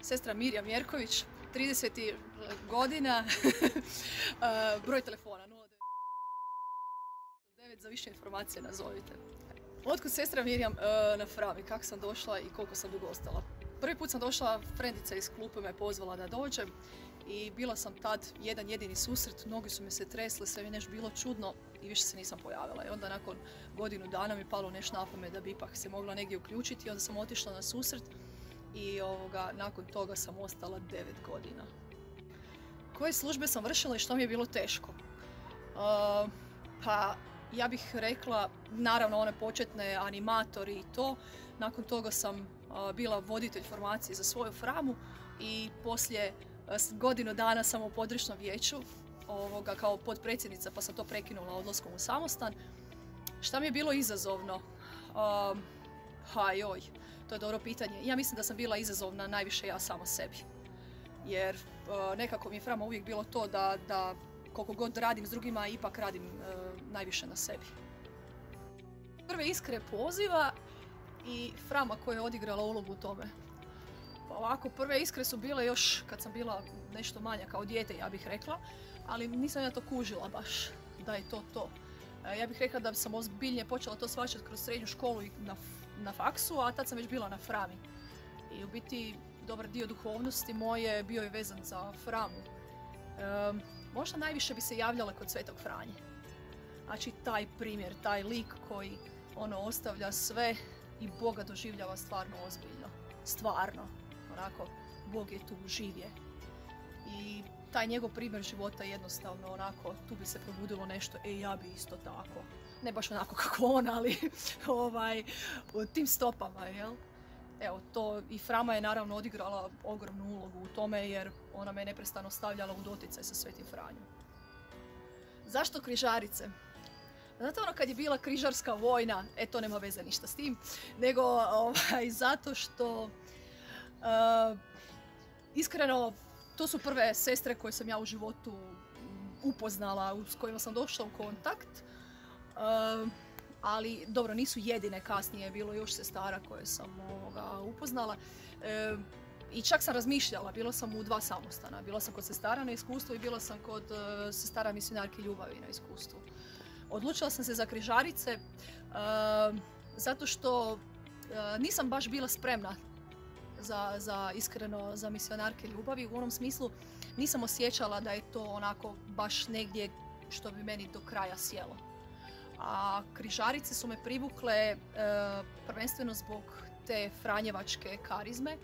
Sestra Mirjam Jerković, 30 godina, broj telefona 099 za više informacije nazovite. Otkud sestra Mirjam na Frami, kako sam došla i koliko sam dugo ostala. Prvi put sam došla, frendica iz klupe me pozvala da dođem i bila sam tad jedan jedini susret, noge su me se tresle, sve mi je nešto bilo čudno i više se nisam pojavila. I onda nakon godinu dana mi palo nešto na pamet da bi ipak se mogla negdje uključiti i onda sam otišla na susret i nakon toga sam ostala 9 godina. Koje službe sam vršila i što mi je bilo teško? Pa ja bih rekla, naravno one početne animatori i to. Nakon toga sam bila voditelj formacije za svoju Framu i poslije godinu dana sam u područnom vijeću kao potpredsjednica, pa sam to prekinula odlaskom u samostan. Šta mi je bilo izazovno? To je dobro pitanje. Ja mislim da sam bila izazovna najviše ja sama sebi. Jer nekako mi je Frama uvijek bilo to da koliko god radim s drugima, ipak radim najviše na sebi. Prve iskre poziva i Frama koja je odigrala ulogu u tome. Pa ovako, prve iskre su bile još kad sam bila nešto manja, kao dijete ja bih rekla, ali nisam ja to kužila baš da je to. Ja bih rekla da sam ozbiljnije počela to shvaćati kroz srednju školu i na faksu, a tad sam već bila na Frami. I u biti dobar dio duhovnosti moje bio je vezan za Framu. Možda najviše bi se javljala kod Svetog Franje. Znači taj primjer, taj lik koji ostavlja sve i Boga doživljava stvarno ozbiljno. Stvarno. Onako, Bog je tu, živ je. I taj njegov primjer života jednostavno onako, tu bi se probudilo nešto, ja bi isto tako. Ne baš onako kako on, ali u tim stopama, jel? Evo, to i Frama je naravno odigrala ogromnu ulogu u tome jer ona me neprestano stavljala u doticaj sa Svetim Franjom. Zašto križarice? Znate kad je bila križarska vojna, to nema veze ništa s tim, nego zato što iskreno to su prve sestre koje sam ja u životu upoznala, s kojima sam došla u kontakt. Ali dobro, nisu jedine, kasnije je bilo još sestara koje sam upoznala. I čak sam razmišljala, bila sam u 2 samostana. Bila sam kod sestara na iskustvu i bila sam kod sestara misionarke ljubavi na iskustvu. Odlučila sam se za križarice zato što nisam baš bila spremna iskreno za misionarke ljubavi. U onom smislu nisam osjećala da je to onako baš negdje što bi meni do kraja sjelo. A križarice su me privukle prvenstveno zbog te franjevačke karizme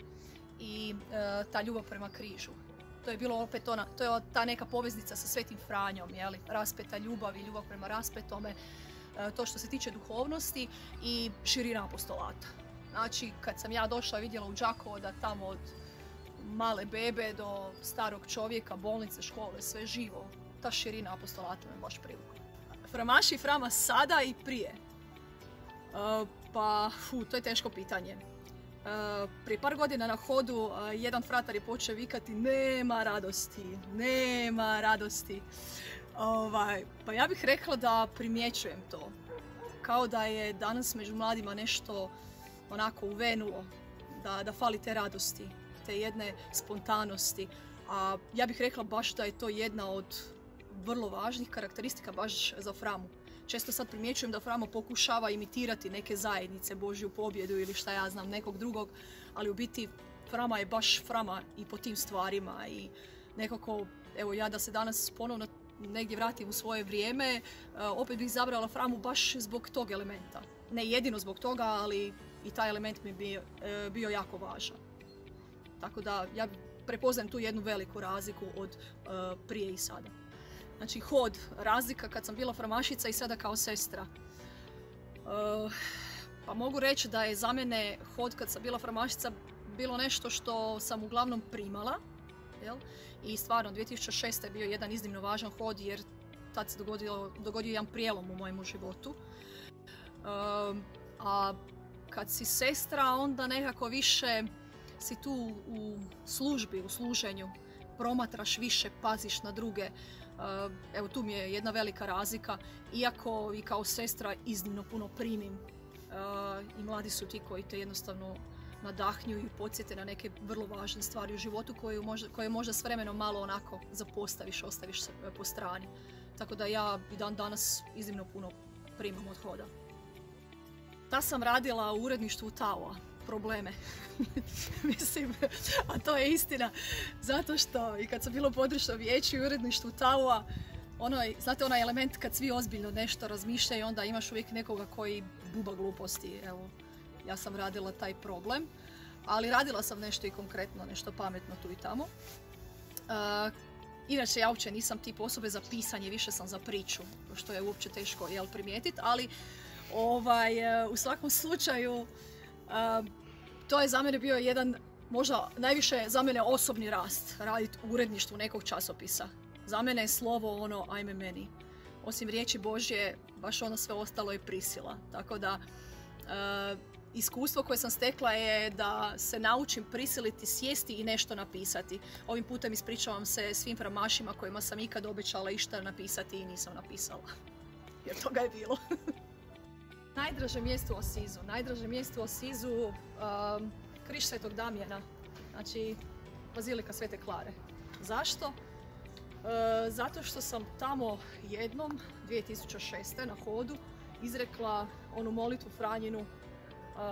i ta ljubav prema križu. To je bilo opet to je ta neka poveznica sa Svetim Franjom, jeli? Raspeta ljubav i ljubav prema raspetome, to što se tiče duhovnosti i širina apostolata. Znači, kad sam ja došla i vidjela u Đakovo da tamo od male bebe do starog čovjeka, bolnice, škole, sve živo, ta širina apostolata me baš privukla. Framaši Frama sada i prije? To je teško pitanje. Prije par godina na hodu jedan fratar je počeo vikati nema radosti, nema radosti. Pa ja bih rekla da primjećujem to. Kao da je danas među mladima nešto onako uvenulo, da fali te radosti, te jedne spontanosti. A ja bih rekla baš da je to jedna od vrlo važnih karakteristika baš za Framu. Često sad primjećujem da Frama pokušava imitirati neke zajednice, Božju pobjedu ili šta ja znam, nekog drugog, ali u biti Frama je baš Frama i po tim stvarima i nekako, evo ja da se danas ponovno negdje vratim u svoje vrijeme, opet bih izabrala Framu baš zbog tog elementa. Ne jedino zbog toga, ali i taj element mi je bio jako važan. Tako da ja prepoznajem tu jednu veliku razliku od prije i sada. Znači hod, razlika kad sam bila framašica i sada kao sestra. Pa mogu reći da je za mene hod kad sam bila framašica bilo nešto što sam uglavnom primala. Jel? I stvarno 2006. je bio jedan iznimno važan hod jer tad se dogodio jedan prijelom u mojemu životu. A kad si sestra onda nekako više si tu u službi, u služenju. Promatraš više, paziš na druge. Evo tu mi je jedna velika razlika, iako i kao sestra iznimno puno primim i mladi su ti koji te jednostavno nadahnjuju i podsjete na neke vrlo važne stvari u životu koje možda s vremenom malo onako zapostaviš, ostaviš po strani. Tako da ja i dan danas iznimno puno primam od hoda. Da sam radila u uredništvu Tao-a, probleme. Mislim, a to je istina. Zato što i kad sam bila u područnom vijeću i uredništvu Tao-a, znate onaj element kad svi ozbiljno nešto razmišljaju, onda imaš uvijek nekoga koji buba gluposti. Evo, ja sam radila taj problem, ali radila sam nešto i konkretno, nešto pametno tu i tamo. Inače, ja uopće nisam tip osobe za pisanje, više sam za priču, što je uopće teško primijetiti, ali u svakom slučaju to je za mene bio jedan, možda najviše za mene osobni rast, raditi u uredništvu nekog časopisa. Za mene je slovo ono ajme meni. Osim riječi Božje, baš ono sve ostalo je prisila. Tako da iskustvo koje sam stekla je da se naučim prisiliti, sjesti i nešto napisati. Ovim putem ispričavam se svim framašima kojima sam ikad obećala išta napisati i nisam napisala. Jer toga je bilo. Najdraže mjesto u Asizu, križ Svetog Damjana, znači bazilika Svete Klare. Zašto? Zato što sam tamo jednom, 2006. na hodu, izrekla onu molitvu Franjinu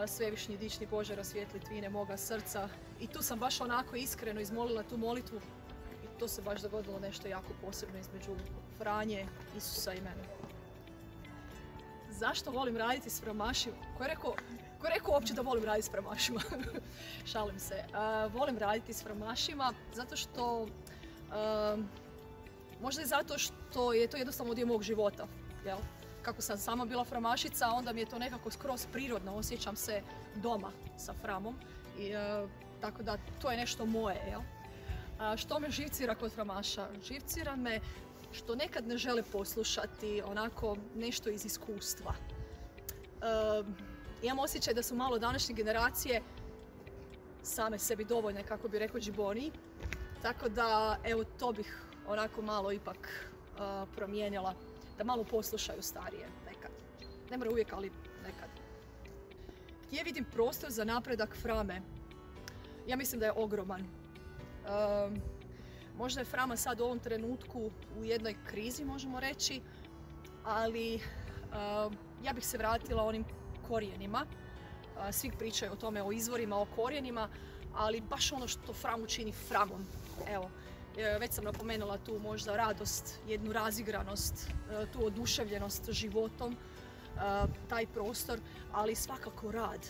Svevišnji dični Bože rasvijetli tvine moga srca. I tu sam baš onako iskreno izmolila tu molitvu i to se baš dogodilo nešto jako posebno između Franje, Isusa i mene. Zašto volim raditi s framašima? Ko je rekao uopće da volim raditi s framašima? Šalim se. Volim raditi s framašima zato što možda i zato što je to jednostavno dio mog života. Jel? Kako sam sama bila framašica, onda mi je to nekako skroz prirodno, osjećam se doma sa framom. Tako da to je nešto moje. Jel? Što me živcira kod framaša? Živcira me što nekad ne žele poslušati onako nešto iz iskustva. Imam osjećaj da su malo današnje generacije same sebi dovoljne, kako bi rekao džiboni. Tako da, evo, to bih onako malo ipak promijenila, da malo poslušaju starije nekad. Ne mora uvijek, ali nekad. Gdje vidim prostor za napredak frame? Ja mislim da je ogroman. Možda je frama sad u ovom trenutku u jednoj krizi, možemo reći, ali ja bih se vratila onim korijenima. Svi pričaju o tome, o izvorima, o korijenima, ali baš ono što framu čini framom. Evo, već sam napomenula tu možda radost, jednu razigranost, tu oduševljenost životom, taj prostor, ali svakako rad.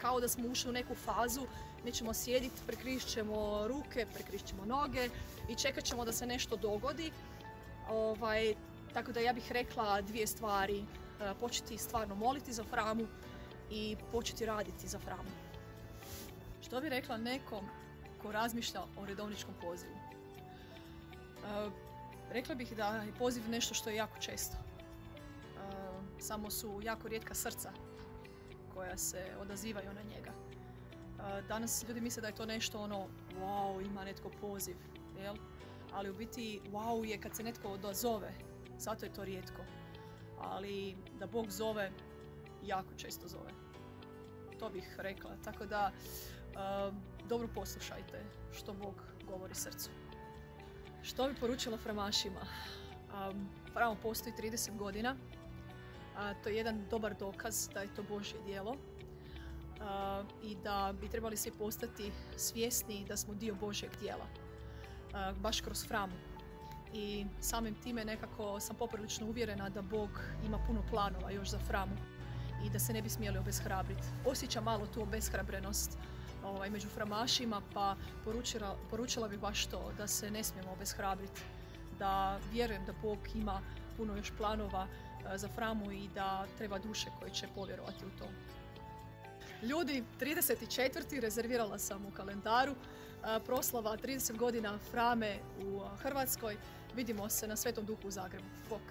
Kao da smo ušli u neku fazu, nećemo sjediti, prekrižit ćemo ruke, prekrižit ćemo noge i čekat ćemo da se nešto dogodi. Tako da ja bih rekla dvije stvari. Početi stvarno moliti za framu i početi raditi za framu. Što bi rekla nekom ko razmišlja o redovničkom pozivu? Rekla bih da je poziv nešto što je jako često. Samo su jako rijetka srca koja se odazivaju na njega. Danas ljudi misle da je to nešto ono, wow, ima netko poziv, jel? Ali u biti wow je kad se netko odazove, zato je to rijetko. Ali da Bog zove, jako često zove. To bih rekla, tako da dobro poslušajte što Bog govori srcu. Što bi poručila framašima? Frama postoji 30 godina. To je jedan dobar dokaz da je to Božje djelo i da bi trebali svi postati svjesni da smo dio Božjeg djela, baš kroz framu. I samim time nekako sam poprilično uvjerena da Bog ima puno planova još za framu i da se ne bi smjeli obeshrabriti. Osjećam malo tu obeshrabrenost među framašima, pa poručila bih baš to, da se ne smijemo obeshrabriti, da vjerujem da Bog ima puno još planova za framu i da treba duše koje će povjerovati u to. Ljudi, 34. rezervirala sam u kalendaru, proslava 30 godina frame u Hrvatskoj. Vidimo se na Svetom Duhu u Zagrebu. Bok!